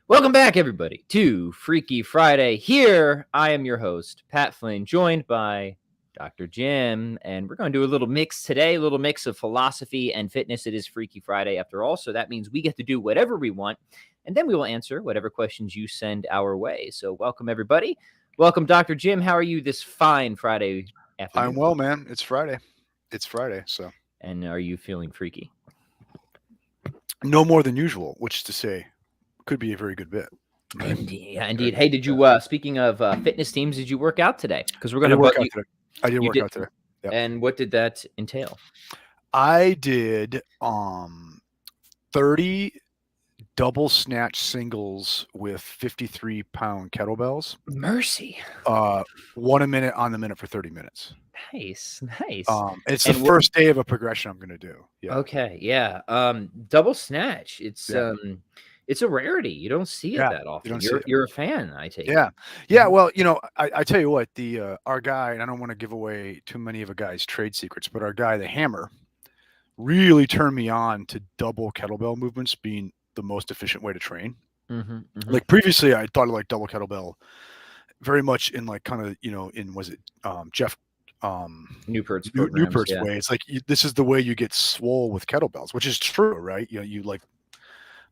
Welcome back, everybody, to Freaky Friday. Here, I am your host, Pat Flynn, joined by Dr. Jim, and we're going to do a little mix today, a little mix of philosophy and fitness. It is Freaky Friday, after all, so that means we get to do whatever we want, and then we will answer whatever questions you send our way. So welcome, everybody. Welcome, Dr. Jim. How are you this fine Friday afternoon? I'm well, man. It's Friday. So. And are you feeling freaky? No more than usual, which is to say, could be a very good bit. Indeed. Yeah, indeed. Hey, did you, speaking of fitness teams, did you work out today? Because we're going to work out today. I did work out today. Yep. And what did that entail? I did 30 double snatch singles with 53-pound kettlebells. Mercy. 1 a minute on the minute for 30 minutes. Nice. It's the first day of a progression I'm going to do. Yeah. Okay. Yeah. Double snatch. It's a rarity. You don't see it that often. You're a fan, I take it. Yeah. Well, I tell you what, our guy, and I don't want to give away too many of a guy's trade secrets, but our guy, the Hammer, really turned me on to double kettlebell movements being the most efficient way to train. Like previously, I thought of like double kettlebell very much in like kind of Jeff Newpert's way. It's like this is the way you get swole with kettlebells, which is true, right? You like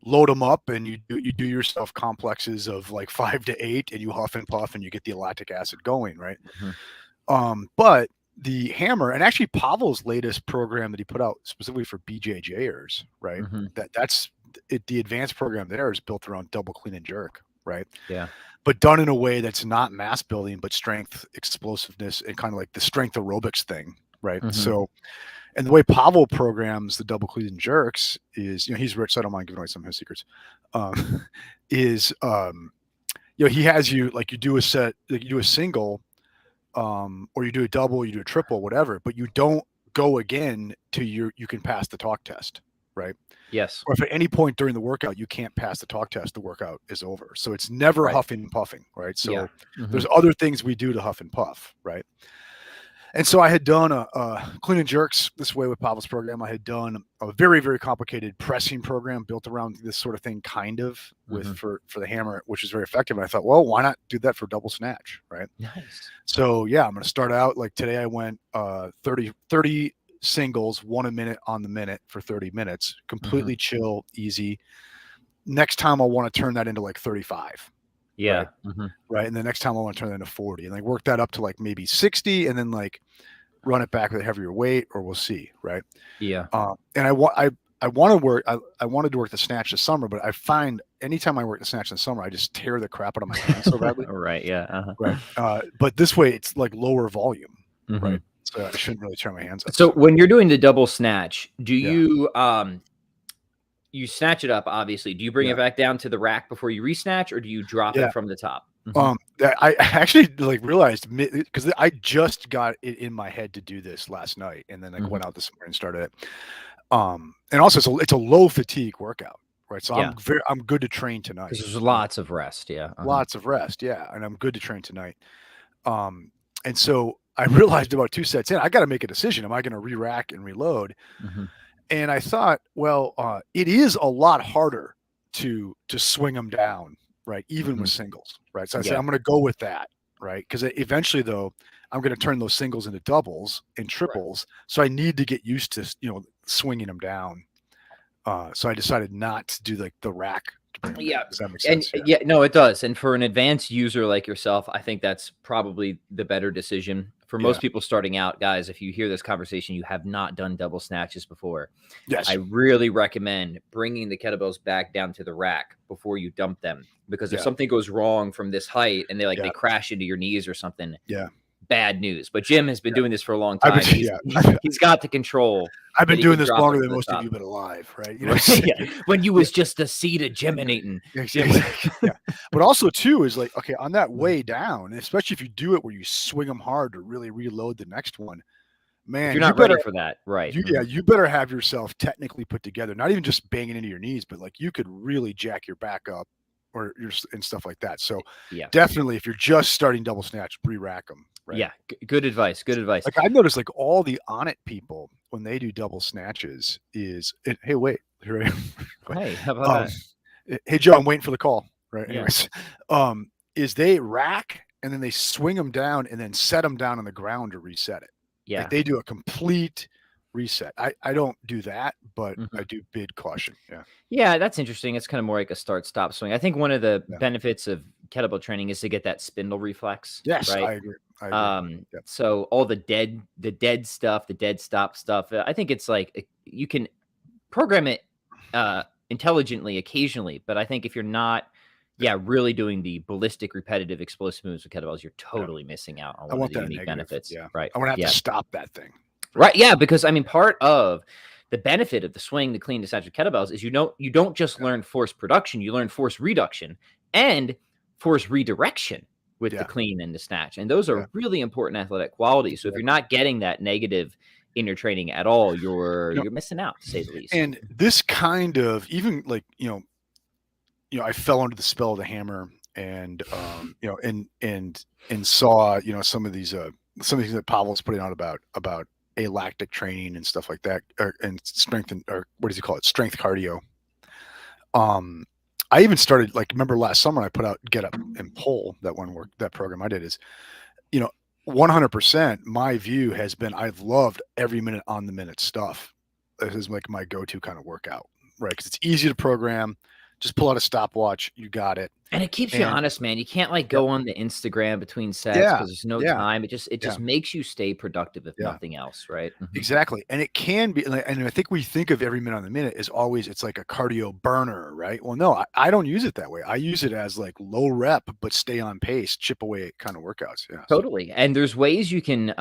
load them up and you do yourself complexes of like 5 to 8 and you huff and puff and you get the lactic acid going, right? But the Hammer, and actually Pavel's latest program that he put out specifically for BJJers, right? That's it. The advanced program there is built around double clean and jerk, right? Yeah. But done in a way that's not mass building, but strength, explosiveness, and kind of like the strength aerobics thing, right? So, and the way Pavel programs the double clean and jerks is, he's rich, so I don't mind giving away some of his secrets. He has you like you do a set, like you do a single, or you do a double, you do a triple, whatever, but you don't go again till you can pass the talk test, right? Yes. Or if at any point during the workout you can't pass the talk test, the workout is over. So it's never huffing and puffing, right? So there's other things we do to huff and puff, right? And so I had done a clean and jerks this way with Pavel's program. I had done a very, very complicated pressing program built around this sort of thing, kind of with for the Hammer, which is very effective. And I thought, well, why not do that for double snatch, right? Nice. So yeah, I'm going to start out like today. I went 30 singles, 1 a minute on the minute for 30 minutes, completely chill, easy. Next time I'll want to turn that into like 35. Yeah. Right. And the next time I want to turn that into 40 and like work that up to like maybe 60 and then like run it back with a heavier weight, or we'll see. Right. Yeah. And I wanted to work the snatch this summer, but I find anytime I work the snatch in the summer, I just tear the crap out of my hands so badly. Right. Yeah. Right. But this way it's like lower volume. Right. So I shouldn't really tear my hands up. So when you're doing the double snatch, do you you snatch it up, obviously. Do you bring it back down to the rack before you resnatch, or do you drop it from the top? I actually like realized because I just got it in my head to do this last night, and then I went out this morning and started it. And also it's a low fatigue workout, right? So I'm good to train tonight. Because there's lots of rest, lots of rest, and I'm good to train tonight. And so I realized about 2 sets in, I got to make a decision. Am I going to re-rack and reload? And I thought, well, it is a lot harder to swing them down, right? Even with singles, right? So I said, I'm going to go with that, right? Because eventually, though, I'm going to turn those singles into doubles and triples. So I need to get used to, swinging them down. So I decided not to do like the rack. Does that make sense? And no, it does. And for an advanced user like yourself, I think that's probably the better decision. For most people starting out, guys, if you hear this conversation, you have not done double snatches before. Yes. I really recommend bringing the kettlebells back down to the rack before you dump them, because if something goes wrong from this height and they crash into your knees or something, bad news. But Jim has been doing this for a long time. He's got the control. I've been doing this longer than most of you been alive, right? When you was just a seed of Geminating. But also too is like, okay, on that way down, especially if you do it where you swing them hard to really reload the next one, man, if you're not ready for that, right? You better have yourself technically put together, not even just banging into your knees, but like you could really jack your back up and stuff like that. So definitely, if you're just starting double snatch, re-rack them. Right? Yeah, good advice. Good advice. Like I've noticed, like all the on it people when they do double snatches hey, wait, here I am. Hey, how about that? Hey, Joe, I'm waiting for the call. right? Yeah. Anyways, is they rack and then they swing them down and then set them down on the ground to reset it. Like Yeah. they do a complete reset. I don't do that, but I Mhm. do bid caution. Yeah. Yeah, that's interesting. It's kind of more like a start-stop swing. I think one of the Yeah. benefits of kettlebell training is to get that spindle reflex, Yes, right? I agree. I agree. Yeah. So all the dead stuff, the dead stop stuff, I think it's like you can program it intelligently occasionally, but I think if you're not, really doing the ballistic, repetitive, explosive moves with kettlebells, you're Yeah. totally missing out on I one of want the that unique negative. benefits, Yeah. right? I want to have Yeah. to stop that thing. Right. Yeah, because I mean, part of the benefit of the swing, the clean, the snatch of kettlebells is you don't just learn force production, you learn force reduction and force redirection with the Yeah. clean and the snatch, and those Yeah. are really important athletic qualities. So if you're not getting that negative in your training at all, you're missing out, to say the least. And this kind of even like I fell under the spell of the hammer, and and saw some of these things that Pavel's putting out about alactic training and stuff like that, and strength or what does he call it, strength cardio. I even started, like, remember last summer I put out Get Up and Pull, that program I did is, 100% my view has been I've loved every minute on the minute stuff. This is like my go-to kind of workout, right? Because it's easy to program. Just pull out a stopwatch, you got it. And it keeps you And honest, man. You can't like yep, go on the Instagram between sets yeah, because there's no yeah, time. It yeah, just makes you stay productive if yeah. nothing else, right? Mhm. Exactly. And it can be, and I think we think of every minute on the minute as always, it's like a cardio burner, right? Well, no, I don't use it that way. I use it as like low rep, but stay on pace, chip away kind of workouts. Yeah. So, Totally. And there's ways you can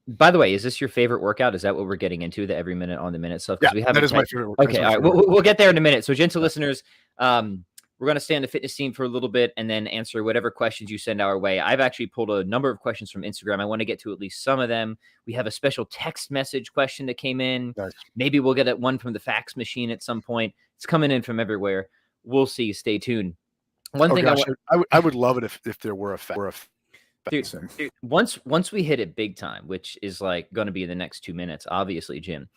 by the way, is this your favorite workout? Is that what we're getting into, the every minute on the minute stuff? yeah, Because we that haven't is my typed. favorite. That's Okay, my all right. favorite. We'll get there in a minute. So gentle Yeah. listeners, we're gonna stay on the fitness scene for a little bit and then answer whatever questions you send our way. I've actually pulled a number of questions from Instagram. I want to get to at least some of them. We have a special text message question that came in. Nice. Maybe we'll get one from the fax machine at some point. It's coming in from everywhere. We'll see. Stay tuned. One Oh thing gosh, I would love it if there were a Dude, thing. once we hit it big time, which is like going to be in the next 2 minutes, obviously, Jim,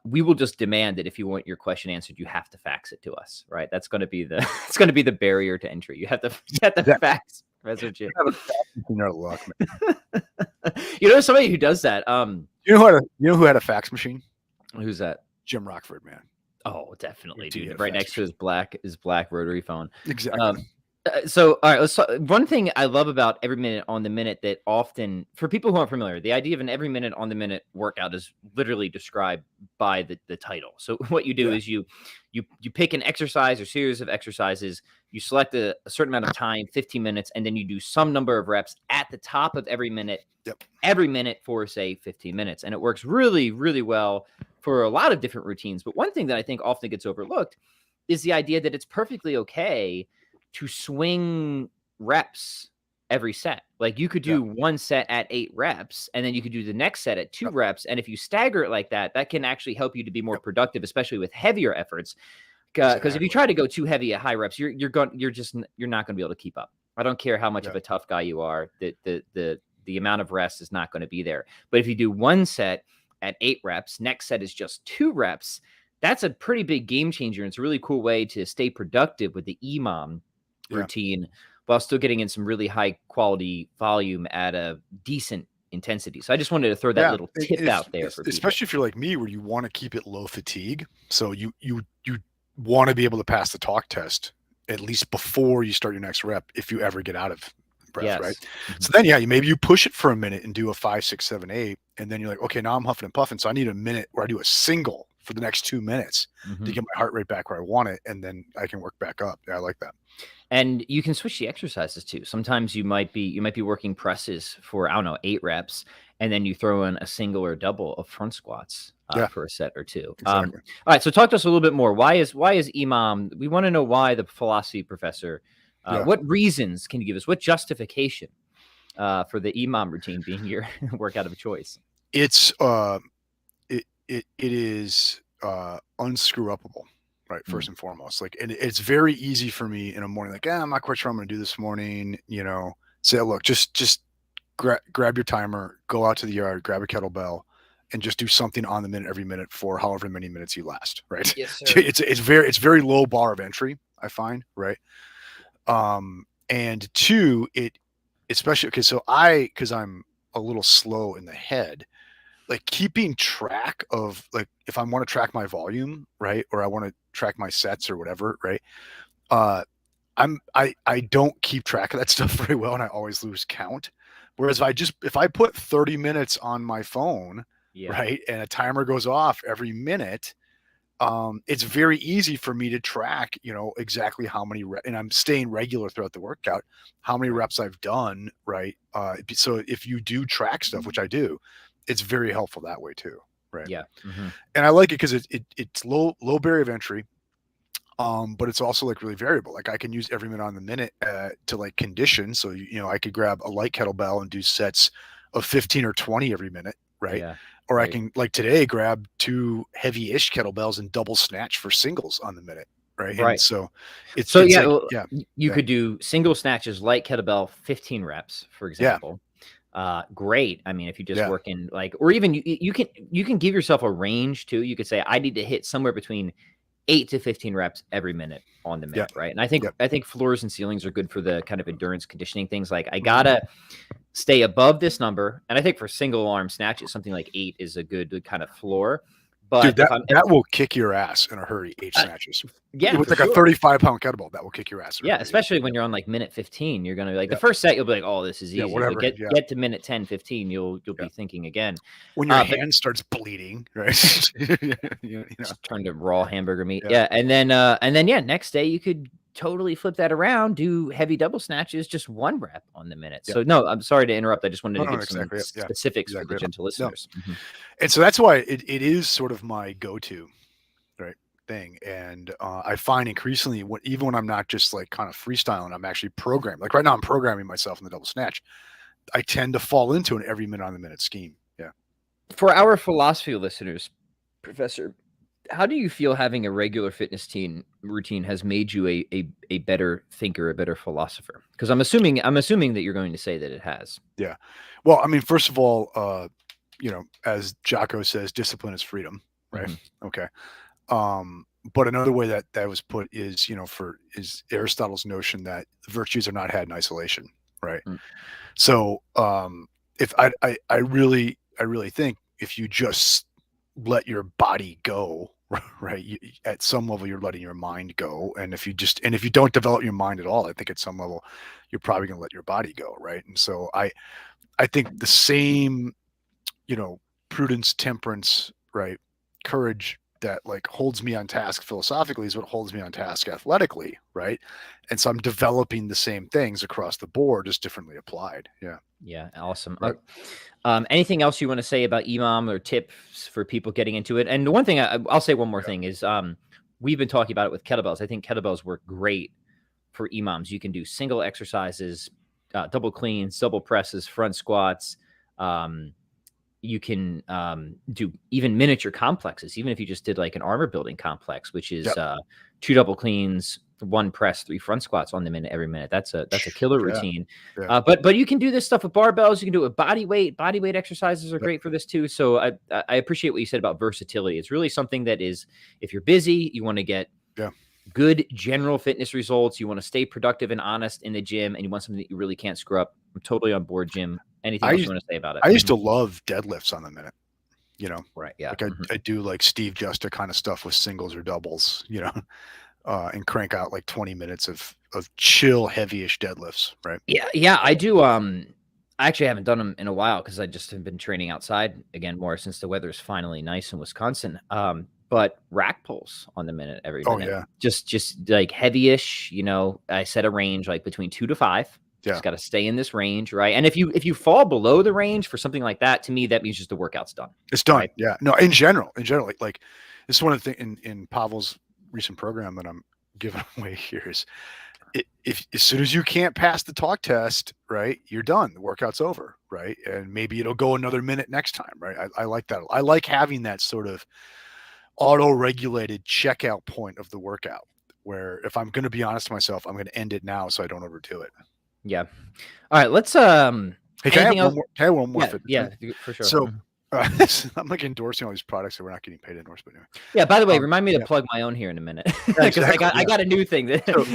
we will just demand that if you want your question answered, you have to fax it to us, right? That's going to be the it's going to be the barrier to entry. You have to fax, Professor Jim. You're luck, man. You know somebody who does that. You know who had a fax machine? Who's that? Jim Rockford, man. Oh, definitely, He had dude. a Right fax next to his black rotary phone. Exactly. So, all right, let's talk. One thing I love about every minute on the minute that often, for people who aren't familiar, the idea of an every minute on the minute workout is literally described by the title. So what you do Yeah. is you pick an exercise or series of exercises, you select a certain amount of time, 15 minutes, and then you do some number of reps at the top of every minute, Yep. every minute for, say, 15 minutes. And it works really, really well for a lot of different routines. But one thing that I think often gets overlooked is the idea that it's perfectly okay to swing reps every set. Like you could do one set at 8 reps, and then you could do the next set at 2 reps. And if you stagger it like that, that can actually help you to be more productive, especially with heavier efforts. Because if you try to go too heavy at high reps, you're not going to be able to keep up. I don't care how much of a tough guy you are. The amount of rest is not going to be there. But if you do one set at 8 reps, next set is just 2 reps, that's a pretty big game changer. It's a really cool way to stay productive with the EMOM routine while still getting in some really high quality volume at a decent intensity. So I just wanted to throw that little tip out there for people. Especially if you're like me, where you want to keep it low fatigue. So you want to be able to pass the talk test at least before you start your next rep, if you ever get out of breath, right? Mm-hmm. So then, maybe you push it for a minute and do a 5, 6, 7, 8, and then you're like, okay, now I'm huffing and puffing, so I need a minute where I do a single for the next 2 minutes to get my heart rate back where I want it, and then I can work back up. Yeah, I like that. And you can switch the exercises too. Sometimes you might be working presses for, I don't know, 8 reps, and then you throw in a single or double of front squats for a set or 2. Exactly. All right, so talk to us a little bit more. Why is EMOM? We want to know why the philosophy professor. What reasons can you give us? What justification for the EMOM routine being your workout of choice? It's it is unscrew-upable. Right, first and foremost, and it's very easy for me in a morning, like, I'm not quite sure I'm going to do this morning. Say, look, just grab your timer, go out to the yard, grab a kettlebell, and just do something on the minute every minute for however many minutes you last. Right? Yes, sir. It's very low bar of entry, I find. Right. And two, especially because I'm a little slow in the head, like keeping track of, like, if I want to track my volume, right, or I want to track my sets or whatever, right, I don't keep track of that stuff very well, and I always lose count. Whereas if I put 30 minutes on my phone, right, and a timer goes off every minute, it's very easy for me to track, exactly how many and I'm staying regular throughout the workout, how many reps I've done, right? So if you do track stuff, which I do, it's very helpful that way too, right? Yeah. And I like it because it's low barrier of entry. But it's also like really variable. Like I can use every minute on the minute to like condition. So, I could grab a light kettlebell and do sets of 15 or 20 every minute, right? Yeah, or right. I can, like today, grab 2 heavy-ish kettlebells and double snatch for singles on the minute, right? Right. And so it's yeah, like, well, yeah, you could do single snatches, light kettlebell, 15 reps, for example. Great. I mean, if you just work in like, or even you can give yourself a range too. You could say, I need to hit somewhere between 8 to 15 reps every minute on the minute, right? And I think floors and ceilings are good for the kind of endurance conditioning things. Like I gotta stay above this number, and I think for single arm snatches, something like 8 is a good kind of floor. But dude, that will kick your ass in a hurry. 8 snatches. Yeah, with for like sure. a 35-pound kettlebell, that will kick your ass. Yeah, especially when you're on like minute 15, you're gonna be like the first set, you'll be like, "Oh, this is easy." whatever. But get to minute 10, 15, you'll be thinking again. When your hand starts bleeding, right? Just turn to raw hamburger meat. Yeah, and then next day you could totally flip that around, do heavy double snatches, just 1 rep on the minute. So no, I'm sorry to interrupt. I just wanted to give some specifics for the gentle listeners. No. And so that's why it is sort of my go-to, right, thing. And I find increasingly, even when I'm not just like kind of freestyling, I'm actually programming. Like right now, I'm programming myself in the double snatch. I tend to fall into an every minute on the minute scheme. Yeah. For our philosophy listeners, Professor, how do you feel having a regular fitness routine has made you a better thinker, a better philosopher? Because I'm assuming that you're going to say that it has. Yeah. Well, I mean, first of all, as Jocko says, discipline is freedom, right? Mm-hmm. Okay. But another way that was put is, is Aristotle's notion that virtues are not had in isolation, right? Mm. So if I really think if you just let your body go, right, at some level you're letting your mind go, and if you don't develop your mind at all, I think at some level you're probably going to let your body go, right? And so I think the same, prudence, temperance, right, courage that like holds me on task philosophically is what holds me on task athletically, right? And so I'm developing the same things across the board, just differently applied. Yeah, awesome. Right. Anything else you want to say about EMOM or tips for people getting into it? And the one thing I'll say one more thing is we've been talking about it with kettlebells. I think kettlebells work great for EMOMs. You can do single exercises, double cleans, double presses, front squats. You can do even miniature complexes, even if you just did like an armor building complex, which is 2 double cleans, 1 press, 3 front squats on the minute every minute. That's a killer routine. But you can do this stuff with barbells. You can do it with body weight. Body weight exercises are great for this too. So I appreciate what you said about versatility. It's really something that is, if you're busy, you want to get good general fitness results. You want to stay productive and honest in the gym, and you want something that you really can't screw up. I'm totally on board, Jim. Anything else you want to say about it? I used to love deadlifts on the minute, right? Yeah. Like I do like Steve Justa kind of stuff with singles or doubles, and crank out like 20 minutes of chill, heavy-ish deadlifts, right? Yeah. I do. I actually haven't done them in a while because I just have been training outside again more since the weather is finally nice in Wisconsin. But rack pulls on the minute every minute. Oh yeah. Just like heavy-ish, I set a range like between 2 to 5. Just got to stay in this range, right? And if you fall below the range for something like that, to me, that means just the workout's done. It's done. Right? Yeah. No, in general, like this is one of the things in Pavel's recent program that I'm giving away here is if as soon as you can't pass the talk test, right, you're done. The workout's over, right? And maybe it'll go another minute next time, right? I like that. I like having that sort of auto-regulated checkout point of the workout where if I'm going to be honest to myself, I'm going to end it now so I don't overdo it. Yeah. All right. Let's hey, can I have one more? Yeah, for sure. So I'm like endorsing all these products that we're not getting paid to endorse, but anyway. Yeah. By the way, remind me to Yeah. plug my own here in a minute Yeah, because exactly, I got a new thing that. So,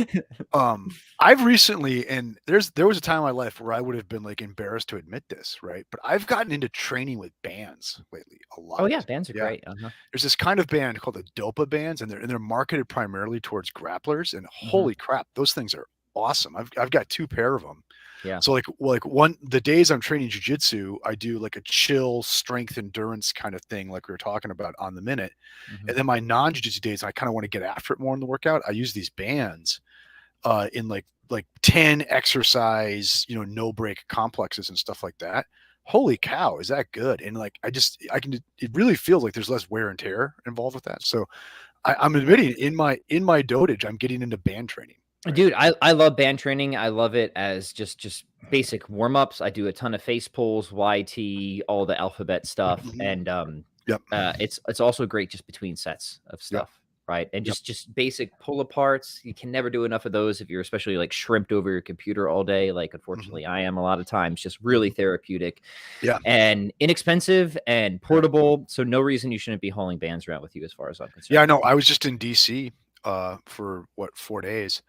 I've recently, and there was a time in my life where I would have been like embarrassed to admit this, right? But I've gotten into training with bands lately a Oh lot. yeah, bands are Yeah. great. Uh-huh. There's this kind of band called the Dopa bands, and they're marketed primarily towards grapplers. And Mhm. holy crap, those things are awesome. I've got 2 pair of them. Yeah. So like the days I'm training jujitsu, I do like a chill strength endurance kind of thing, like we were talking about on the minute. Mhm. And then my non-jujitsu days, I kind of want to get after it more in the workout. I use these bands in like 10 exercise, no break complexes and stuff like that. Holy cow, is that good? And like it really feels like there's less wear and tear involved with that. So I'm admitting in my dotage, I'm getting into band training. Right? Dude, I love band training. I love it as just basic warm-ups. I do a ton of face pulls, YT, all the alphabet stuff. Mhm. And Yep. it's also great just between sets of Yep. stuff, right? And Yep. just basic pull aparts. You can never do enough of those if you're especially like shrimped over your computer all day, like Mhm. unfortunately I am a lot of times. Just really therapeutic Yeah. and inexpensive and portable. So no reason you shouldn't be hauling bands around with you as far as I'm concerned. Yeah, I know. I was just in DC for 4 days,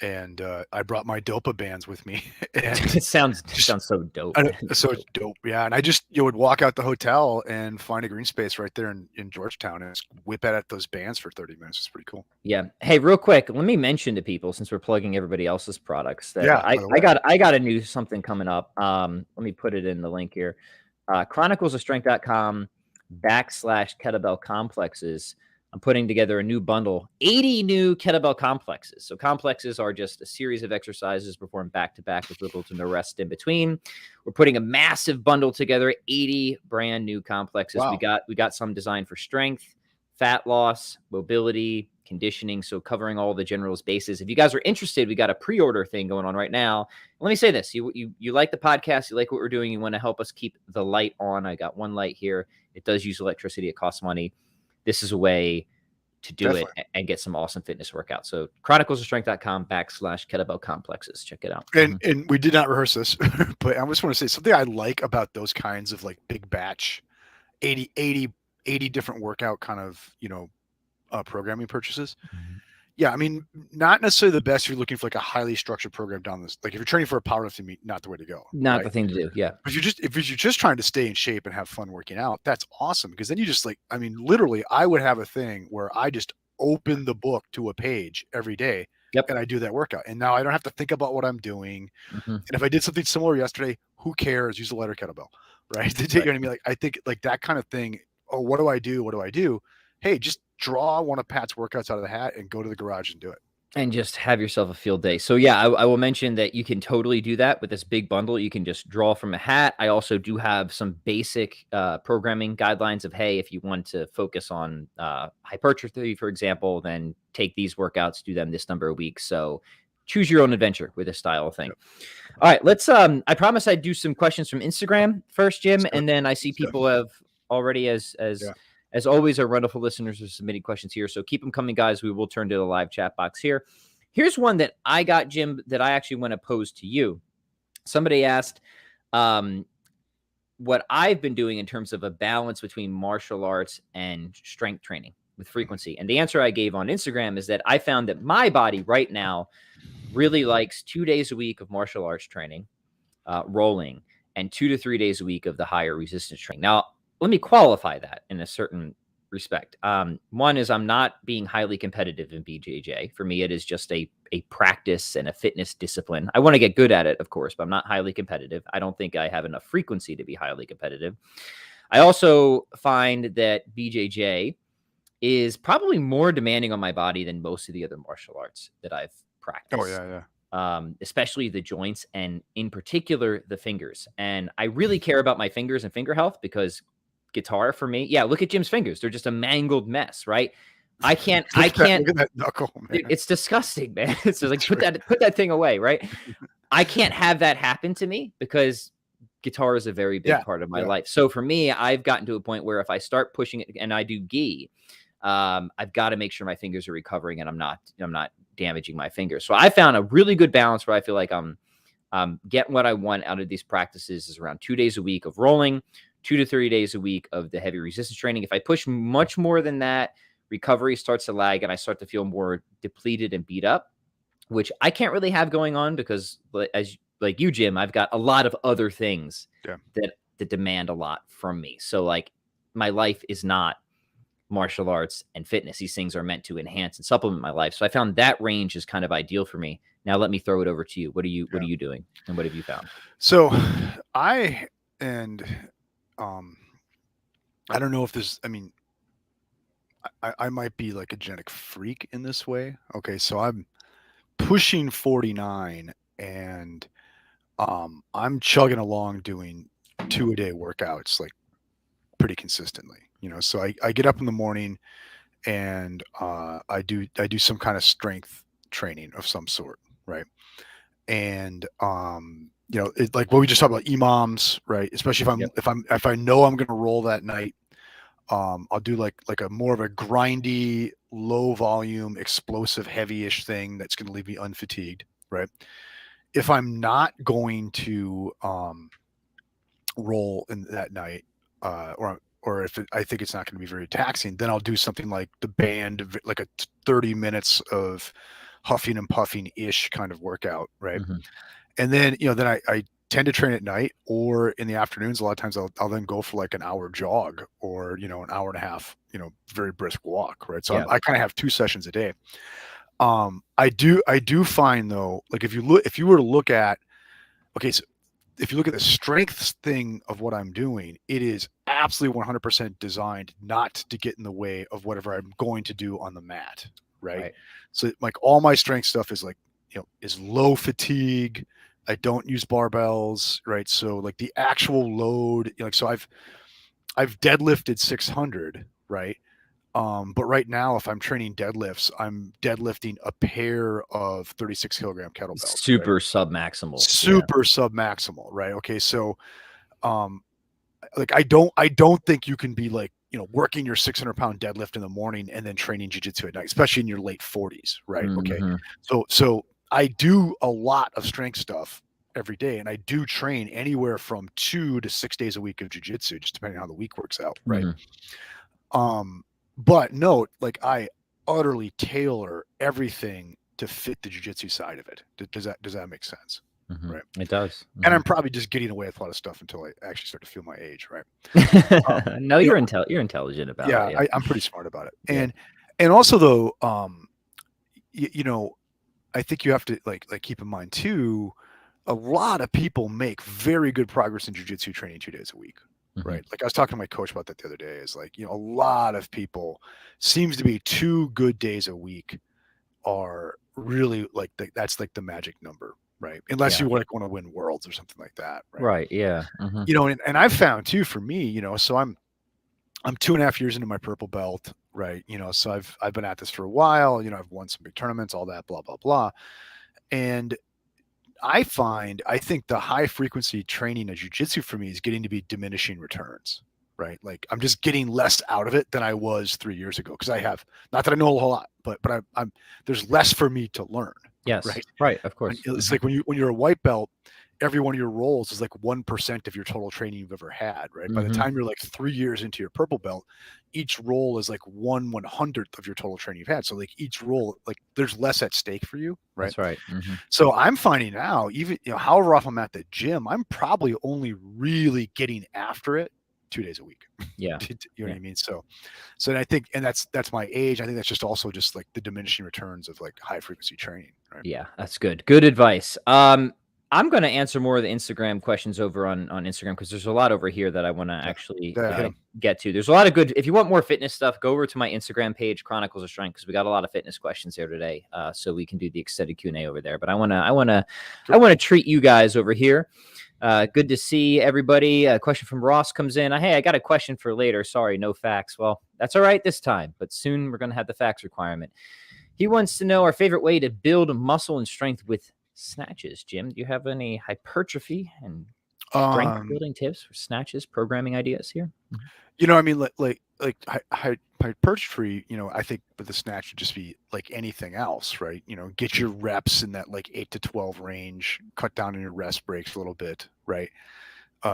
and I brought my Dopa bands with me, and It sounds just so dope, I know, man. so it's dope. Yeah, and I just would walk out the hotel and find a green space right there in Georgetown and just whip at those bands for 30 minutes. It's pretty cool. Yeah. Hey, real quick, let me mention to people since we're plugging everybody else's products that Yeah, by the way. I got a new something coming up. Let me put it in the link here. chroniclesofstrength.com/kettlebell complexes. I'm putting together a new bundle, 80 new kettlebell complexes. So complexes are just a series of exercises performed back to back with little to no rest in between. We're putting a massive bundle together, 80 brand new complexes. Wow. We got some designed for strength, fat loss, mobility, conditioning. So covering all the general bases. If you guys are interested, we got a pre-order thing going on right now. Let me say this: you like the podcast, you like what we're doing, you want to help us keep the light on. I got one light here. It does use electricity. It costs money. This is a way to do Definitely. it and get some awesome fitness workouts. So chroniclesofstrength.com/kettlebell complexes. Check it out. And we did not rehearse this, but I just want to say something I like about those kinds of like big batch 80 different workout kind of, programming purchases. Mhm. Yeah, I mean, not necessarily the best if you're looking for like a highly structured program down this. Like if you're training for a powerlifting meet, not the way to go. Not Right? the thing to do. Yeah. If you're just trying to stay in shape and have fun working out, that's awesome because then you just like, I mean, literally, I would have a thing where I just open the book to a page every day Yep. and I do that workout. And now I don't have to think about what I'm doing. Mhm. And if I did something similar yesterday, who cares? Use a lighter kettlebell, right? You know what I mean? Like I think like that kind of thing. Oh, what do I do? What do I do? Hey, just draw one of Pat's workouts out of the hat and go to the garage and do it. And just have yourself a field day. So yeah, I will mention that you can totally do that with this big bundle. You can just draw from a hat. I also do have some basic programming guidelines of, hey, if you want to focus on hypertrophy, for example, then take these workouts, do them this number of weeks. So choose your own adventure with this style of thing. Yep. All right, let's I promise I'd do some questions from Instagram first, Jim, and then I see people have already as always, our wonderful listeners are submitting questions here. So keep them coming, guys. We will turn to the live chat box here. Here's one that I got, Jim, that I actually want to pose to you. Somebody asked what I've been doing in terms of a balance between martial arts and strength training with frequency. And the answer I gave on Instagram is that I found that my body right now really likes 2 days a week of martial arts training, rolling, and 2 to 3 days a week of the higher resistance training. Now, let me qualify that in a certain respect. One is I'm not being highly competitive in BJJ. For me, it is just a practice and a fitness discipline. I want to get good at it, of course, but I'm not highly competitive. I don't think I have enough frequency to be highly competitive. I also find that BJJ is probably more demanding on my body than most of the other martial arts that I've practiced. Oh, yeah. Especially the joints and in particular the fingers. And I really care about my fingers and finger health because guitar for me, yeah, look at Jim's fingers. They're just a mangled mess, right? I can't Look at that knuckle, man. it's disgusting, man. It's just like put that thing away, right? I can't have that happen to me because guitar is a very big part of my life. So for me, I've gotten to a point where if I start pushing it and I do gi, I've got to make sure my fingers are recovering and I'm not damaging my fingers. So I found a really good balance where I feel like I'm getting what I want out of these practices is around 2 days a week of rolling, 2 to 3 days a week of the heavy resistance training. If I push much more than that, recovery starts to lag and I start to feel more depleted and beat up, which I can't really have going on because, as like you, Jim, I've got a lot of other things that demand a lot from me. So like my life is not martial arts and fitness. These things are meant to enhance and supplement my life. So I found that range is kind of ideal for me. Now let me throw it over to you. What are you doing, and what have you found? So I and I don't know if this, I mean, I might be like a genetic freak in this way. Okay, so I'm pushing 49 and I'm chugging along doing 2-a-day workouts like pretty consistently. So I get up in the morning and I do some kind of strength training of some sort, right? And like what we just talked about, EMOMs, right? Especially if I know I'm going to roll that night, I'll do like a more of a grindy, low volume, explosive, heavy-ish thing that's going to leave me unfatigued, right? If I'm not going to roll in that night, or if I think it's not going to be very taxing, then I'll do something like the band, like a 30 minutes of huffing and puffing ish kind of workout, right? Mm-hmm. And then then I tend to train at night or in the afternoons. A lot of times I'll then go for like an hour jog or an hour and a half, very brisk walk, right? So I kind of have 2 sessions a day. I do find though, like if you were to look at, okay, so if you look at the strengths thing of what I'm doing, it is absolutely 100% designed not to get in the way of whatever I'm going to do on the mat, right? So like all my strength stuff is like, is low fatigue. I don't use barbells, right? So like the actual load, so I've deadlifted 600, right? But right now, if I'm training deadlifts, I'm deadlifting a pair of 36 kilogram kettlebells. Super submaximal. Super submaximal, right? Okay, so like I don't think you can be like working your 600-pound deadlift in the morning and then training jiu-jitsu at night, especially in your late 40s, right? Okay, so I do a lot of strength stuff every day, and I do train anywhere from 2 to 6 days a week of jiu-jitsu, just depending on how the week works out, right? But note, like I utterly tailor everything to fit the jiu-jitsu side of it. Does that make sense? Right. It does. And I'm probably just getting away with a lot of stuff until I actually start to feel my age, right? No, you're intelligent about it. Yeah, I'm pretty smart about it. And also though, I think you have to like keep in mind too, a lot of people make very good progress in jiu-jitsu training 2 days a week. Right. Like I was talking to my coach about that the other day, is like, a lot of people, seems to be 2 good days a week are really like that's like the magic number, right? Unless you want to win worlds or something like that, right? Right. Yeah. And I've found too, for me, so I'm 2.5 years into my purple belt, right? So I've been at this for a while. I've won some big tournaments, all that, blah blah blah, and I think the high frequency training of jiu-jitsu for me is getting to be diminishing returns, right? Like I'm just getting less out of it than I was 3 years ago. Cause I have, not that I know a whole lot, but I'm there's less for me to learn. Yes. Right. Right. Of course. It's like when you're a white belt, every one of your rolls is like 1% of your total training you've ever had. Right. By the time you're like 3 years into your purple belt, each roll is like 1/100th of your total training you've had. So like each roll, like there's less at stake for you. Right. That's right. So I'm finding now, even, however often I'm at the gym, I'm probably only really getting after it 2 days a week. Yeah. You know what I mean? So I think, and that's my age. I think that's just also just like the diminishing returns of like high frequency training. Right? Yeah, that's good. Good advice. I'm going to answer more of the Instagram questions over on Instagram, because there's a lot over here that I want to actually get to. There's a lot of good. If you want more fitness stuff, go over to my Instagram page, Chronicles of Strength, because we got a lot of fitness questions there today. So we can do the extended Q&A over there. But I want to treat you guys over here. Good to see everybody. A question from Ross comes in. Hey, I got a question for later. Sorry, no facts. Well, that's all right this time, but soon we're going to have the facts requirement. He wants to know our favorite way to build muscle and strength with snatches. Jim, do you have any hypertrophy and strength building tips for snatches, programming ideas here? I mean, like hypertrophy, I think with the snatch would just be like anything else, right? Get your reps in that like 8 to 12 range, cut down on your rest breaks a little bit, right?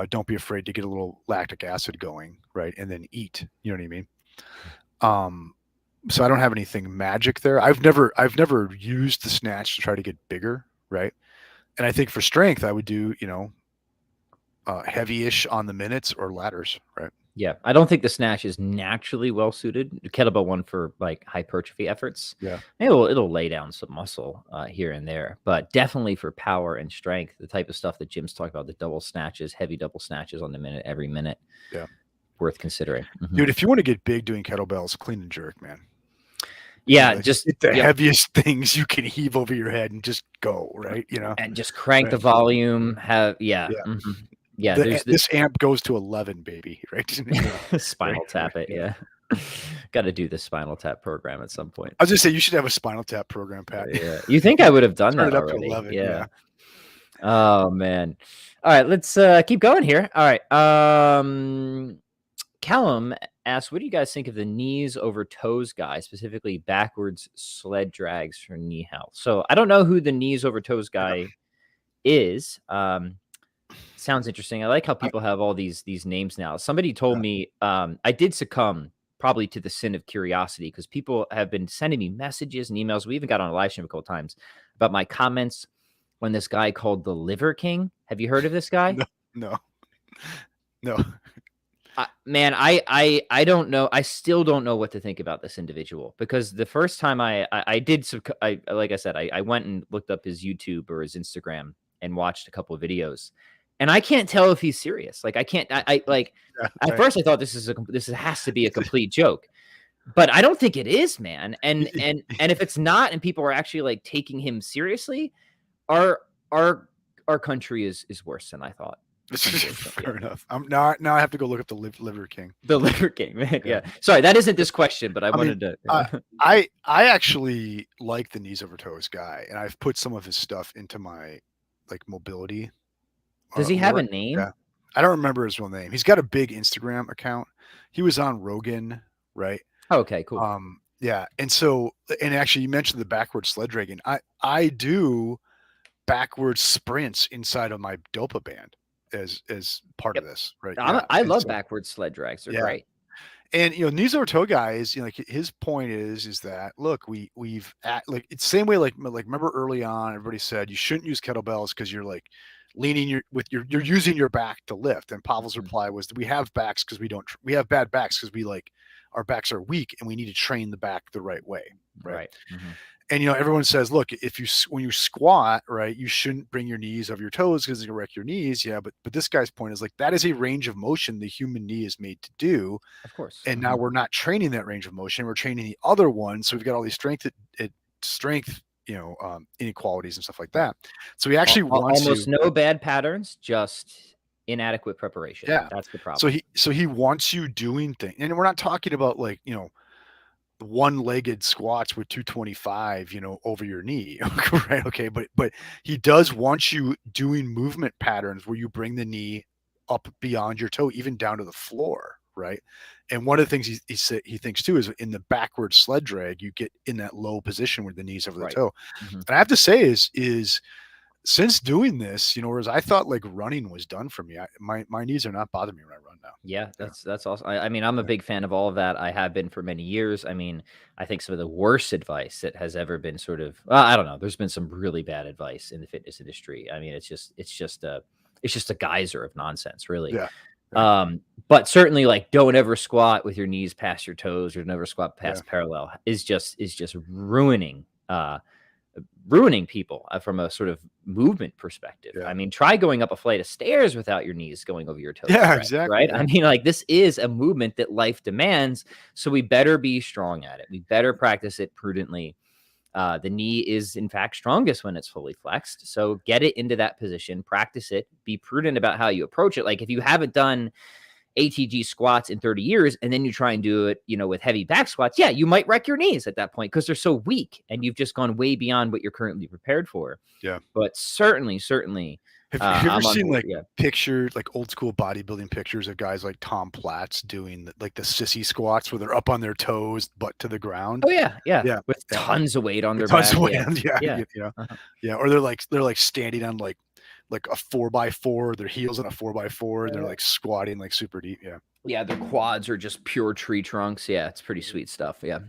don't be afraid to get a little lactic acid going, right? And then eat. You know what I mean? So I don't have anything magic there. I've never used the snatch to try to get bigger, right? And I think for strength, I would do, heavy-ish on the minutes or ladders, right? Yeah, I don't think the snatch is naturally well suited. The kettlebell one for like hypertrophy efforts. Yeah. It'll lay down some muscle here and there, but definitely for power and strength, the type of stuff that Jim's talking about, the double snatches, heavy double snatches on the minute, every minute. Yeah. Worth considering. Dude, if you want to get big doing kettlebells, clean and jerk, man. Yeah, just get the heaviest things you can heave over your head and just go, right? And just crank the volume. Yeah, this amp goes to 11, baby, right? Spinal tap it, yeah. Got to do the spinal tap program at some point. I was just saying you should have a spinal tap program, Pat. Yeah, you think I would have done Turn that it up already? to 11, yeah. Oh man. All right, let's keep going here. All right. Callum asks, what do you guys think of the knees over toes guy, specifically backwards sled drags for knee health? So I don't know who the knees over toes guy is. Sounds interesting. I like how people have all these names now. Somebody told me I did succumb probably to the sin of curiosity because people have been sending me messages and emails. We even got on a live stream a couple times about my comments when this guy called the Liver King. Have you heard of this guy? No. Man, I don't know. I still don't know what to think about this individual because the first time I like I said, I went and looked up his YouTube or his Instagram and watched a couple of videos, and I can't tell if he's serious. Like I can't. At first I thought this has to be a complete joke, but I don't think it is, man. And if it's not, and people are actually like taking him seriously, our country is worse than I thought. Fair enough. Now I have to go look up the Liver King. The Liver King, man. Yeah. Sorry, that isn't this question, but I wanted to. I actually like the knees over toes guy, and I've put some of his stuff into my like mobility. Does he have a name? Yeah. I don't remember his real name. He's got a big Instagram account. He was on Rogan, right? Oh, okay, cool. Yeah, and actually, you mentioned the backward sled dragging. I do backward sprints inside of my Dopa band as part of this, right? I love backward sled drags. They're great. And knees over toe guys, like his point is that look, we've like it's the same way like remember early on everybody said you shouldn't use kettlebells because you're like leaning you're using your back to lift. And Pavel's reply was that we have backs because we have bad backs because we like our backs are weak and we need to train the back the right way, right? Mm-hmm. And everyone says, look, when you squat, right, you shouldn't bring your knees over your toes because you wreck your knees. Yeah, but this guy's point is like that is a range of motion the human knee is made to do. Of course. And now we're not training that range of motion; we're training the other one. So we've got all these strength inequalities and stuff like that. So we actually want almost no bad patterns, just inadequate preparation. Yeah, that's the problem. So he wants you doing things, and we're not talking about like one-legged squats with 225 over your knee, right? Okay, but he does want you doing movement patterns where you bring the knee up beyond your toe, even down to the floor, right? And one of the things he thinks too is in the backward sled drag you get in that low position with the knees over the toe. Mm-hmm. And I have to say is since doing this, whereas I thought like running was done for me, my knees are not bothering me when I run now. Yeah, that's awesome. I mean, I'm a big fan of all of that. I have been for many years. I mean, I think some of the worst advice that has ever been sort of, I don't know. There's been some really bad advice in the fitness industry. I mean, it's just a geyser of nonsense, really. Yeah. But certainly like don't ever squat with your knees past your toes or never squat past parallel is just ruining people from a sort of movement perspective. I mean, try going up a flight of stairs without your knees going over your toes. Yeah, exactly. Right. I mean, like this is a movement that life demands. So we better be strong at it. We better practice it prudently. The knee is in fact strongest when it's fully flexed. So get it into that position, practice it, be prudent about how you approach it. Like if you haven't done ATG squats in 30 years and then you try and do it, with heavy back squats, you might wreck your knees at that point because they're so weak and you've just gone way beyond what you're currently prepared for. Yeah. But certainly. Have you ever seen pictures, like old school bodybuilding pictures of guys like Tom Platz doing the sissy squats where they're up on their toes, butt to the ground? Oh yeah. With tons of weight on their back. Yeah. Or they're like standing on like like a 4x4, their heels on a 4x4, and they're like squatting like super deep. Yeah. Yeah, their quads are just pure tree trunks. Yeah, it's pretty sweet stuff. Yeah.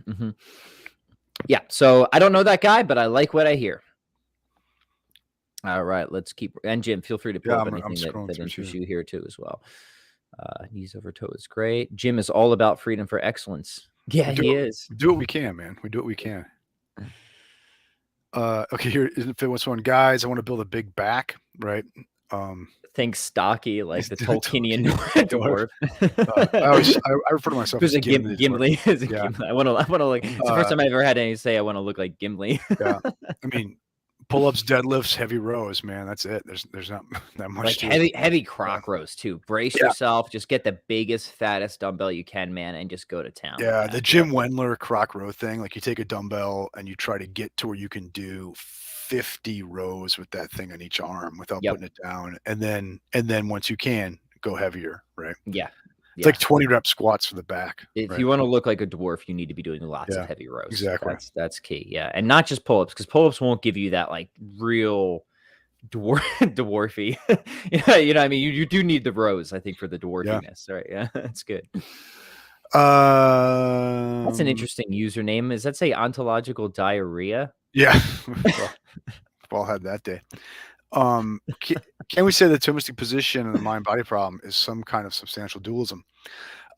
Yeah. So I don't know that guy, but I like what I hear. All right, let's keep. And Jim, feel free to pull up anything that interests you here too as well. Knees over toes, great. Jim is all about freedom for excellence. Yeah, he is. We do what we can, man. We do what we can. Okay, here isn't fit what's one. Guys, I want to build a big back, right? Think stocky, like the Tolkienian dwarf. I refer to myself as Gimli. Gimli. Yeah. Gimli. I want to look. It's the first time I've ever had any say I want to look like Gimli. Yeah, I mean, pull-ups, deadlifts, heavy rows, man. That's it. There's not that much. Like heavy croc rows too. Brace yourself. Just get the biggest, fattest dumbbell you can, man, and just go to town. Yeah, the Jim Wendler croc row thing. Like you take a dumbbell and you try to get to where you can do 50 rows with that thing on each arm without putting it down, and then once you can, go heavier, right? Yeah. It's like 20 rep squats for the back. If you want to look like a dwarf, you need to be doing lots of heavy rows. Exactly. That's key. Yeah. And not just pull-ups, because pull-ups won't give you that like real dwarfy. You know, I mean, you do need the rows, I think, for the dwarfiness. Right. Yeah. That's good. That's an interesting username. Does that say ontological diarrhea? Yeah. We've all had that day. Can we say the Thomistic position in the mind-body problem is some kind of substantial dualism?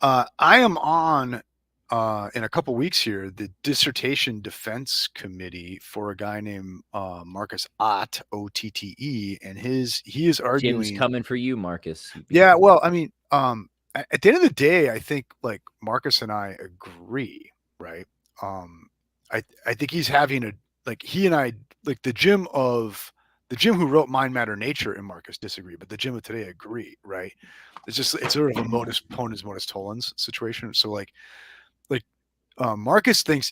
I am on, in a couple weeks here, the dissertation defense committee for a guy named Marcus Ott, O-T-T-E, and he is arguing. Jim's coming for you, Marcus. Yeah, well, I mean, at the end of the day, I think like Marcus and I agree, right? I think he's having he and I, like the Jim who wrote Mind, Matter, Nature and Marcus disagree, but the Jim of today agree, right? It's sort of a modus ponens, modus tollens situation. So Marcus thinks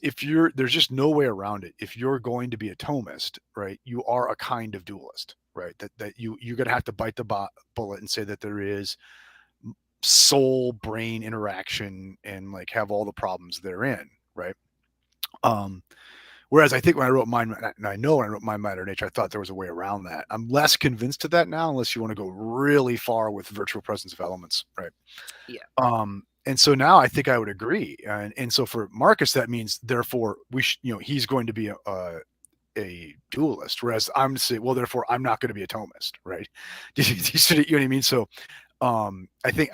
there's just no way around it. If you're going to be a Thomist, right, you are a kind of dualist, right? That you're going to have to bite the bullet and say that there is soul brain interaction and like have all the problems therein, right? Whereas I think when I wrote Mind, and I know when I wrote Mind, Matter, Nature, I thought there was a way around that. I'm less convinced of that now, unless you want to go really far with virtual presence of elements, right? Yeah. And so now I think I would agree. And so for Marcus, that means therefore he's going to be a dualist, whereas I'm going to say, well, therefore I'm not going to be a Thomist, right? You know what I mean? So I think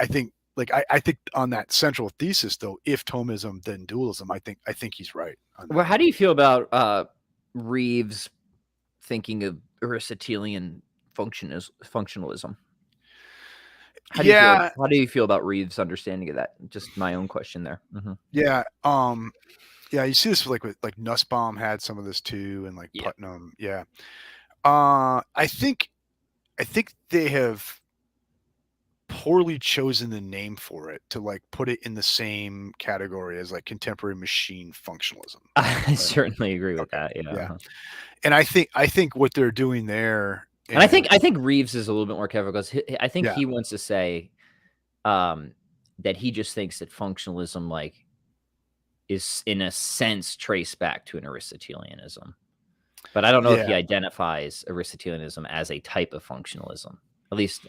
on that central thesis, though, if Thomism then dualism, I think he's right. Well, how do you feel about Reeves thinking of Aristotelian functionalism? How do you feel about Reeves' understanding of that? Just my own question there. Mm-hmm. Yeah. Yeah, you see this with Nussbaum had some of this too, and Putnam. Yeah. I think they have poorly chosen the name for it to put it in the same category as contemporary machine functionalism. I certainly agree with that. Yeah. Yeah. And I think what they're doing there, and I think Reeves is a little bit more careful because I think he wants to say that he just thinks that functionalism is in a sense traced back to an Aristotelianism. But I don't know if he identifies Aristotelianism as a type of functionalism. At least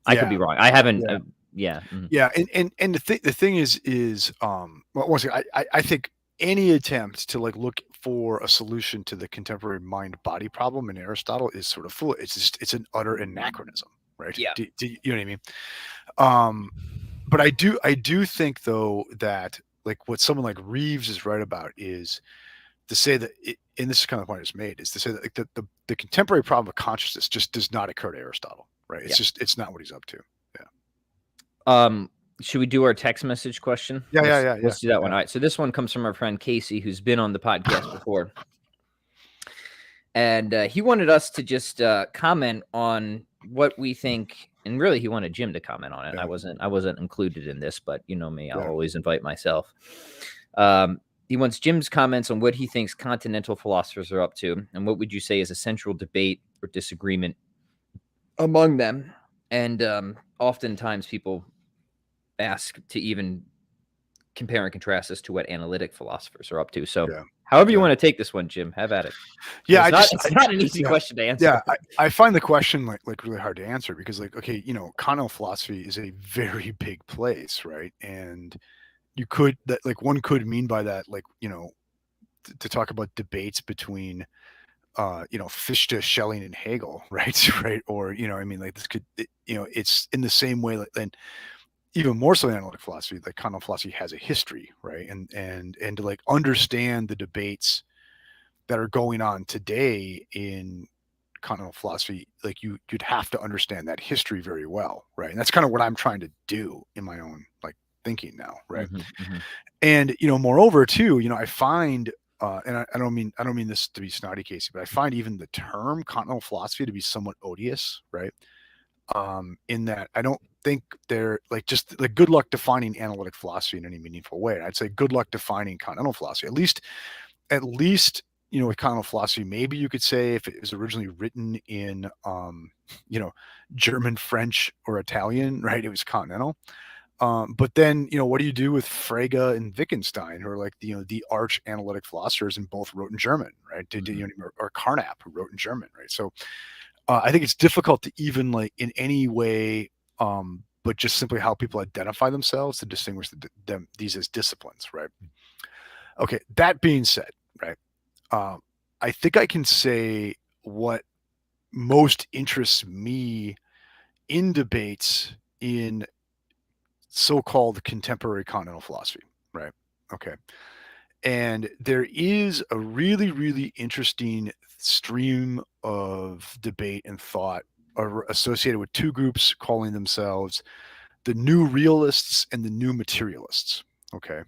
I could be wrong. I haven't. And the thing is, well, once again, I think any attempt to look for a solution to the contemporary mind-body problem in Aristotle is sort of full. It's an utter anachronism, right? Yeah. Do you know what I mean? But I do think though that what someone like Reeves is right about is to say that, and this is kind of the point it's made, is to say that the contemporary problem of consciousness just does not occur to Aristotle, right? It's not what he's up to. Yeah. Should we do our text message question? Let's do that one. All right. So this one comes from our friend Casey, who's been on the podcast before. And he wanted us to just comment on what we think. And really, he wanted Jim to comment on it. Yeah. I wasn't included in this, but you know me, I'll always invite myself. He wants Jim's comments on what he thinks continental philosophers are up to, and what would you say is a central debate or disagreement among them. And oftentimes people ask to even compare and contrast this to what analytic philosophers are up to. So, Yeah. however you Yeah. want to take this one, Jim, have at it. Yeah. It's not an easy Yeah. question to answer. Yeah, I find the question like really hard to answer because like okay, you know, continental philosophy is a very big place, right? And you could that like one could mean by that like you know to talk about debates between you know Fichte, Schelling, and Hegel, right? Right? Or you know, I mean, like this could you know it's in the same way, like, and even more so in analytic philosophy, like continental philosophy has a history, right? And to like understand the debates that are going on today in continental philosophy, like you'd have to understand that history very well, right? And that's kind of what I'm trying to do in my own like thinking now, right? Mm-hmm. And you know, moreover, too, you know, I find, and I don't mean this to be snotty, Casey, but I find even the term continental philosophy to be somewhat odious, right? In that I don't think they're like just like good luck defining analytic philosophy in any meaningful way. I'd say good luck defining continental philosophy, at least you know with continental philosophy maybe you could say if it was originally written in you know German, French, or Italian, right, it was continental. But then you know what do you do with Frege and Wittgenstein, who are like the, you know the arch analytic philosophers and both wrote in German, right? You know, or Carnap, who wrote in German, right? So I think it's difficult to even like in any way but just simply how people identify themselves to distinguish these as disciplines, right? Okay, that being said, right, um, I think I can say what most interests me in debates in so-called contemporary continental philosophy, right? Okay. And there is a really, really interesting stream of debate and thought associated with two groups calling themselves the new realists and the new materialists. Okay.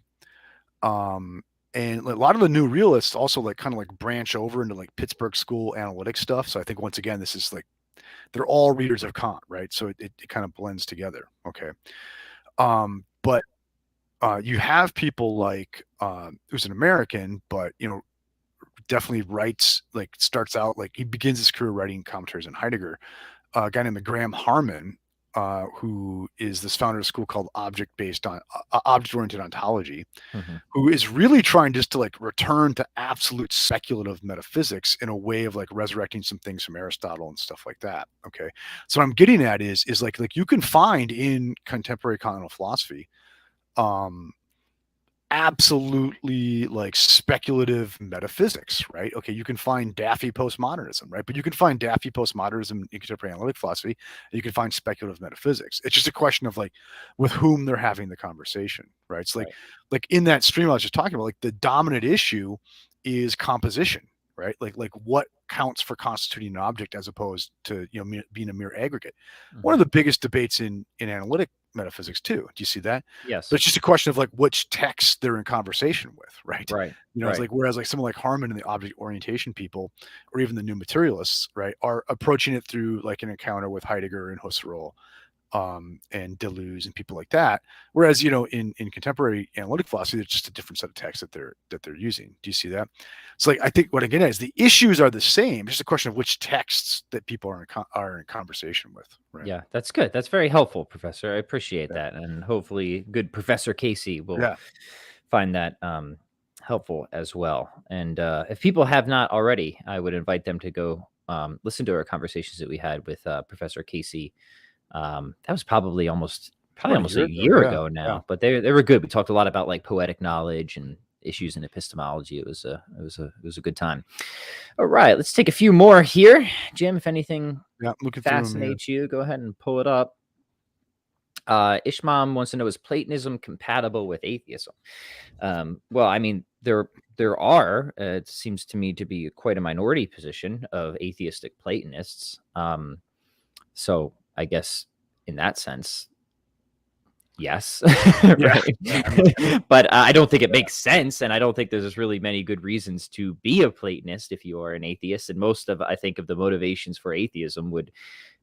Um, and a lot of the new realists also like kind of like branch over into like Pittsburgh school analytic stuff. So I think once again, this is like they're all readers of Kant, right? So it kind of blends together. Okay. But you have people like who's an American, but you know definitely writes like starts out like he begins his career writing commentaries on Heidegger. A guy named Graham Harman, who is this founder of a school called object-oriented ontology, Mm-hmm. who is really trying just to like return to absolute speculative metaphysics in a way of like resurrecting some things from Aristotle and stuff like that. Okay, so what I'm getting at is like you can find in contemporary continental philosophy um absolutely like speculative metaphysics, right? Okay, you can find daffy postmodernism, right? But you can find daffy postmodernism in contemporary analytic philosophy, and you can find speculative metaphysics. It's just a question of like with whom they're having the conversation, right? It's Right. like in that stream I was just talking about, like the dominant issue is composition, right? Like what counts for constituting an object as opposed to you know being a mere aggregate. One Mm-hmm. of the biggest debates in analytic metaphysics too. Do you see that? But Yes. it's just a question of like which texts they're in conversation with, right? Right. You know, it's Right. like whereas like someone like Harman and the object orientation people, or even the new materialists, right, are approaching it through like an encounter with Heidegger and Husserl, and Deleuze and people like that. Whereas you know in contemporary analytic philosophy, there's just a different set of texts that they're using. Do you see that? So like I think what again is the issues are the same. It's just a question of which texts that people are in conversation with, right? Yeah, that's good. That's very helpful, Professor. I appreciate Yeah. that, and hopefully, good Professor Casey will Yeah. find that helpful as well. And if people have not already, I would invite them to go listen to our conversations that we had with Professor Casey. That was probably About a almost a year ago. year Yeah. ago Yeah. now, but they were good. We talked a lot about like poetic knowledge and issues in epistemology. It was a good time. All right, let's take a few more here, Jim. If anything Yeah. Looking through them here. fascinates you, go ahead and pull it up. Ishmael wants to know, is Platonism compatible with atheism? Well, I mean, there are. It seems to me to be quite a minority position of atheistic Platonists. So I guess in that sense, yes, Yeah. right. Yeah. I mean, But I don't think it makes sense, and I don't think there's really many good reasons to be a Platonist if you are an atheist. And most of, I think, of the motivations for atheism would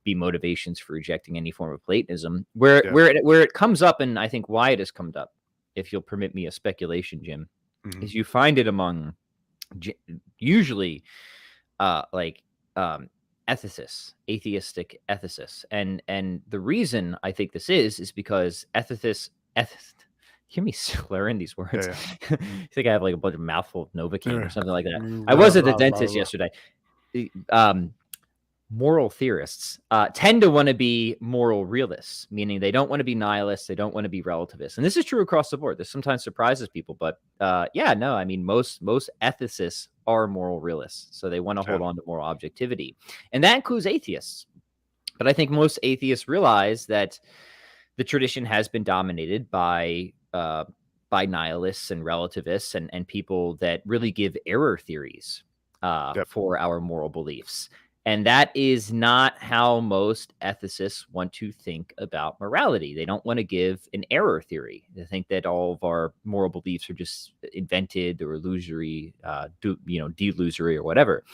be motivations for rejecting any form of Platonism. yeah. Where it comes up, and I think why it has come up, if you'll permit me a speculation, Jim, Mhm. is you find it among usually like ethicists, atheistic ethicists, and the reason I think this is because hear me slurring these words. Yeah. You think I have like a bunch of mouthful of Novocaine or something like that? I Blah, was at the blah, blah, dentist blah. yesterday. Moral theorists tend to want to be moral realists, meaning they don't want to be nihilists, they don't want to be relativists, and this is true across the board. This sometimes surprises people, but yeah, no, I mean most ethicists are moral realists, so they want to hold on to moral objectivity, and that includes atheists. But I think most atheists realize that the tradition has been dominated by nihilists and relativists and people that really give error theories for our moral beliefs. And that is not how most ethicists want to think about morality. They don't want to give an error theory. They think that all of our moral beliefs are just invented or illusory, delusory or whatever.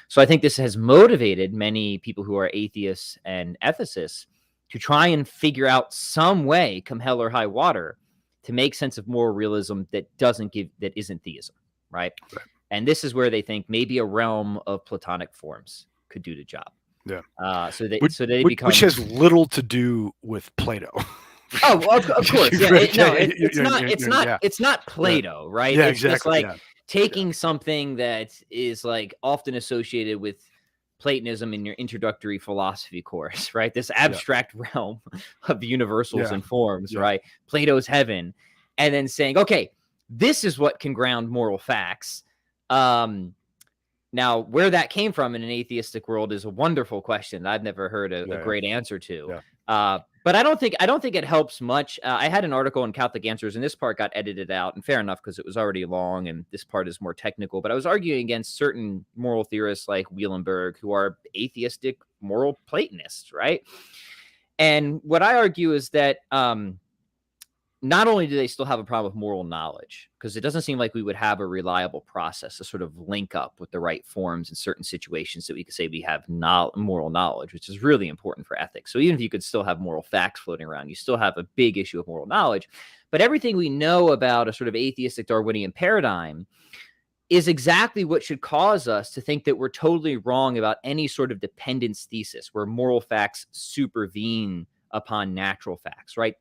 So I think this has motivated many people who are atheists and ethicists to try and figure out some way, come hell or high water, to make sense of moral realism that isn't theism, right? And this is where they think maybe a realm of Platonic forms could do the job. Yeah. Which has little to do with Plato. Oh, of course. Yeah. It's not Plato, right? Yeah, it's exactly. Just like taking something that is like often associated with Platonism in your introductory philosophy course, right? This abstract realm of universals and forms, right? Plato's heaven, and then saying, okay, this is what can ground moral facts. Now, where that came from in an atheistic world is a wonderful question that I've never heard a great answer to. But I don't think it helps much. I had an article in Catholic Answers, and this part got edited out, and fair enough because it was already long, and this part is more technical. But I was arguing against certain moral theorists like Wielenberg, who are atheistic moral Platonists, right? And what I argue is that not only do they still have a problem with moral knowledge, because it doesn't seem like we would have a reliable process to sort of link up with the right forms in certain situations that we could say we have moral knowledge, which is really important for ethics. So even if you could still have moral facts floating around, you still have a big issue of moral knowledge. But everything we know about a sort of atheistic Darwinian paradigm is exactly what should cause us to think that we're totally wrong about any sort of dependence thesis where moral facts supervene upon natural facts, right?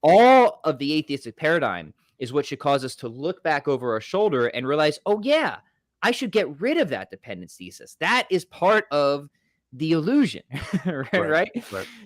All of the atheistic paradigm is what should cause us to look back over our shoulder and realize, oh yeah, I should get rid of that dependence thesis. That is part of the illusion, right?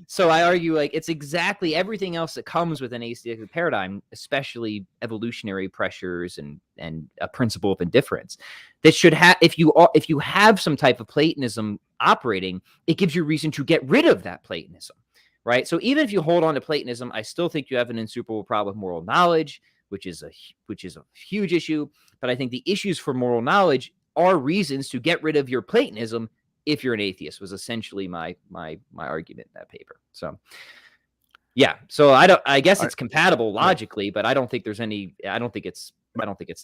So I argue like it's exactly everything else that comes with an atheistic paradigm, especially evolutionary pressures and a principle of indifference that should have, if you have some type of Platonism operating, it gives you reason to get rid of that Platonism. Right. So even if you hold on to Platonism, I still think you have an insuperable problem with moral knowledge, which is a huge issue. But I think the issues for moral knowledge are reasons to get rid of your Platonism if you're an atheist, was essentially my argument in that paper. So yeah. So I guess it's compatible logically, but I don't think it's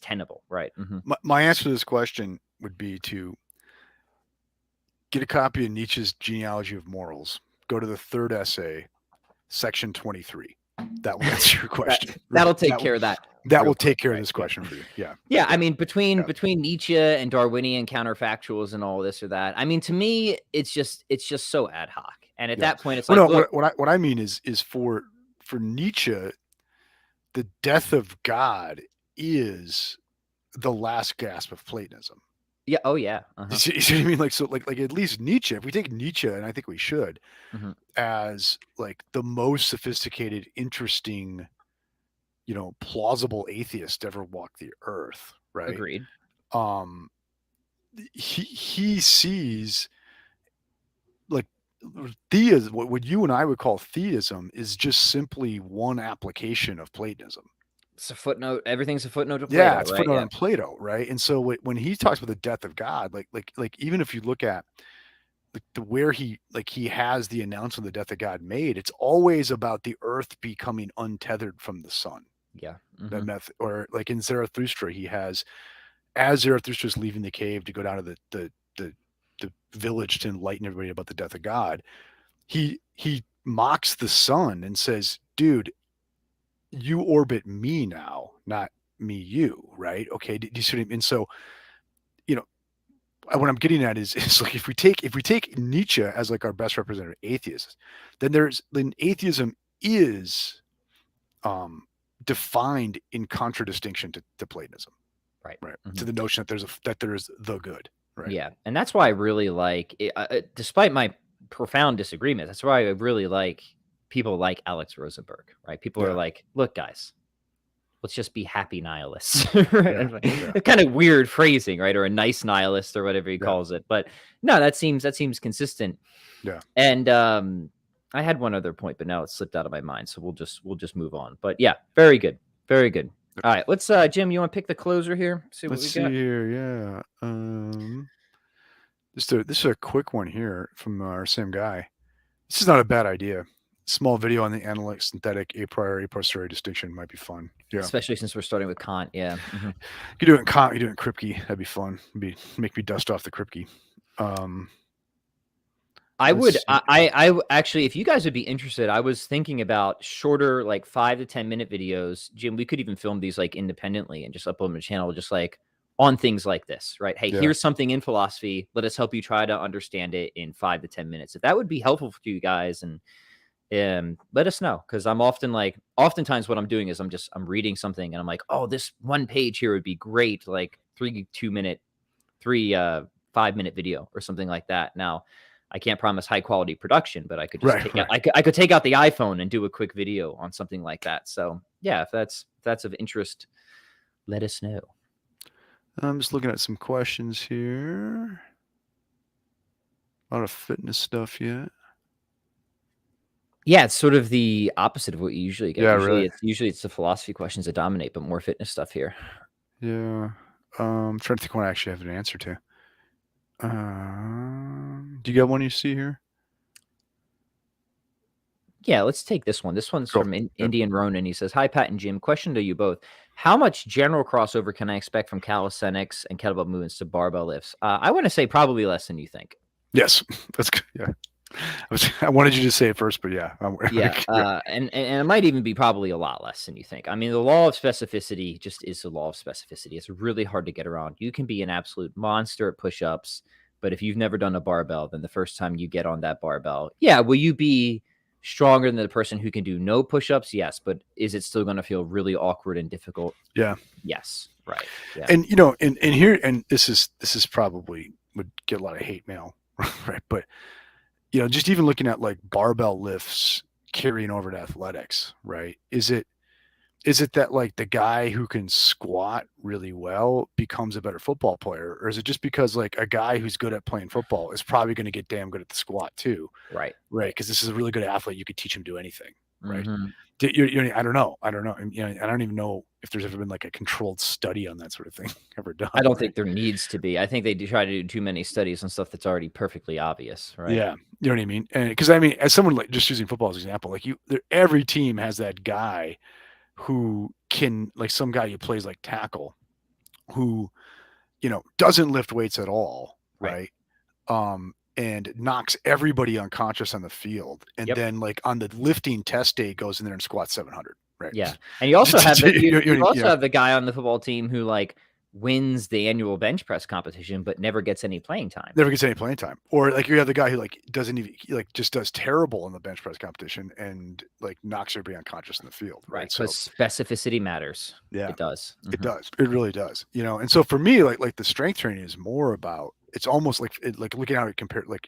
tenable. Right. Mm-hmm. My answer to this question would be to get a copy of Nietzsche's Genealogy of Morals. Go to the third essay, section 23. That will answer your question. That'll take care of that. That will take care of this question for you. Yeah. Yeah. I mean, between Nietzsche and Darwinian counterfactuals and all this or that, I mean, to me, it's just so ad hoc. And at that point, it's like, what I mean is for Nietzsche, the death of God is the last gasp of Platonism. Yeah. Oh, yeah. You see what I mean? Like at least Nietzsche, if we take Nietzsche, and I think we should, as like the most sophisticated, interesting, plausible atheist to ever walk the earth, right? Agreed. He sees like theism, what you and I would call theism, is just simply one application of Platonism. It's a footnote. Everything's a footnote to Plato. Yeah, it's a footnote on Plato, right? And so when he talks about the death of God, like even if you look at where he has the announcement of the death of God made, it's always about the earth becoming untethered from the sun. Yeah. That method, or like in Zarathustra, he has, as Zarathustra is leaving the cave to go down to the village to enlighten everybody about the death of God, he mocks the sun and says, dude, you orbit me now, not me you, right? Okay, do you see what I mean? And so, what I'm getting at is like if we take Nietzsche as like our best representative atheist, then atheism is defined in contradistinction to Platonism, Right. right? To the notion that there is the good, right? Yeah, and that's why I really like, despite my profound disagreement, that's why I really like people like Alex Rosenberg, right? People are like, look, guys, let's just be happy nihilists, right? Kind of weird phrasing, right? Or a nice nihilist or whatever he calls it. But no, that seems consistent. Yeah. And I had one other point, but now it slipped out of my mind. So we'll just move on. But yeah, very good. Very good. All right, let's Jim, you want to pick the closer here? See what Let's we see got here. Yeah. This is a quick one here from our same guy. This is not a bad idea. Small video on the analytic synthetic a priori posteriori distinction might be fun. Yeah. Especially since we're starting with Kant. Yeah. You do it in Kant, you do it in Kripke. That'd be fun. Make me dust off the Kripke. I actually, if you guys would be interested, I was thinking about shorter, like 5 to 10 minute videos. Jim, we could even film these like independently and just upload them to the channel, just like on things like this, right? Hey, here's something in philosophy. Let us help you try to understand it in 5 to 10 minutes. If that would be helpful for you guys, and let us know, because I'm oftentimes what I'm doing is I'm reading something and I'm like, oh, this one page here would be great, like 5-minute video or something like that. Now, I can't promise high quality production, but I could just I could take out the iPhone and do a quick video on something like that. So yeah, if that's of interest, let us know. I'm just looking at some questions here. A lot of fitness stuff yet. Yeah, it's sort of the opposite of what you usually get. Yeah, Usually it's the philosophy questions that dominate, but more fitness stuff here. Yeah. I'm trying to think what I actually have an answer to. Do you got one you see here? Yeah, let's take this one. This one's from Indian Ronan. He says, hi, Pat and Jim. Question to you both. How much general crossover can I expect from calisthenics and kettlebell movements to barbell lifts? I want to say probably less than you think. Yes, that's good. Yeah. I wanted you to say it first, but yeah. And it might even be probably a lot less than you think. I mean, the law of specificity just is the law of specificity. It's really hard to get around. You can be an absolute monster at push-ups, but if you've never done a barbell, then the first time you get on that barbell, will you be stronger than the person who can do no push-ups? Yes, but is it still going to feel really awkward and difficult? Yeah. Yes. Right. Yeah. And you know, and here, and this is probably would get a lot of hate mail, right? But you know, just even looking at like barbell lifts carrying over to athletics, right? Is it that like the guy who can squat really well becomes a better football player? Or is it just because like a guy who's good at playing football is probably going to get damn good at the squat too? Right. Right. Because this is a really good athlete. You could teach him to do anything. Right. Mm-hmm. I don't know. And, you know, I don't even know if there's ever been like a controlled study on that sort of thing ever done. I don't think there needs to be. I think they try to do too many studies on stuff that's already perfectly obvious, right? Yeah, you know what I mean. And because I mean, as someone like just using football as an example, like every team has that guy who can, like some guy who plays like tackle, who, you know, doesn't lift weights at all, right? And knocks everybody unconscious on the field, and then like on the lifting test day goes in there and squats 700. Right. Yeah. And you also have have the guy on the football team who like wins the annual bench press competition, but never gets any playing time. Or like you have the guy who like doesn't even like just does terrible in the bench press competition and like knocks everybody unconscious in the field. Right. So specificity matters. Yeah, it does. It does. It really does. You know, and so for me, like the strength training is more about, it's almost like looking at it compared like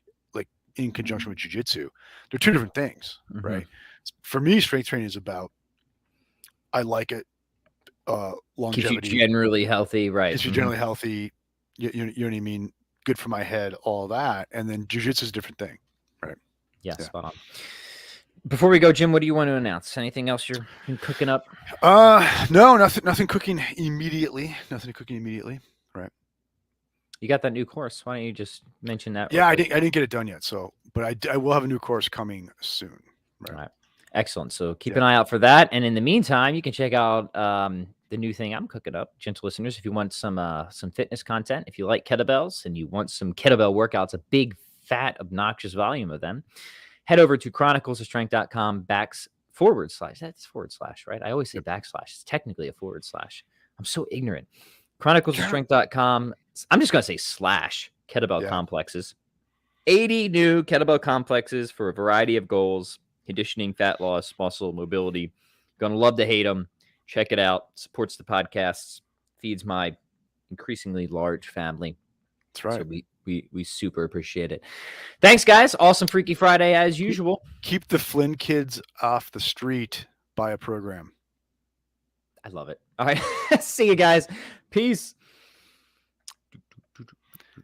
in conjunction with jiu-jitsu. They're two different things, right? For me, strength training is about, I like it. Longevity. Keeps you generally healthy, right? Keeps you generally healthy. You know what I mean? Good for my head, all that. And then jiu-jitsu is a different thing, right? Yeah, spot on. Before we go, Jim, what do you want to announce? Anything else you're cooking up? No, nothing cooking immediately. Right. You got that new course. Why don't you just mention that? Yeah, I didn't get it done yet. So, but I will have a new course coming soon. Right. All right. Excellent. So keep an eye out for that. And in the meantime, you can check out the new thing I'm cooking up, gentle listeners. If you want some fitness content, if you like kettlebells and you want some kettlebell workouts, a big, fat, obnoxious volume of them, head over to chroniclesofstrength.com /. That's /, right? I always say backslash. It's technically a /. I'm so ignorant. chroniclesofstrength.com. I'm just going to say / kettlebell complexes. 80 new kettlebell complexes for a variety of goals: conditioning, fat loss, muscle, mobility. Gonna love to hate them. Check it out. Supports the podcasts, feeds my increasingly large family. That's right. So we super appreciate it. Thanks, guys. Awesome Freaky Friday as usual. Keep the Flynn kids off the street by a program. I love it. All right. See you guys. Peace.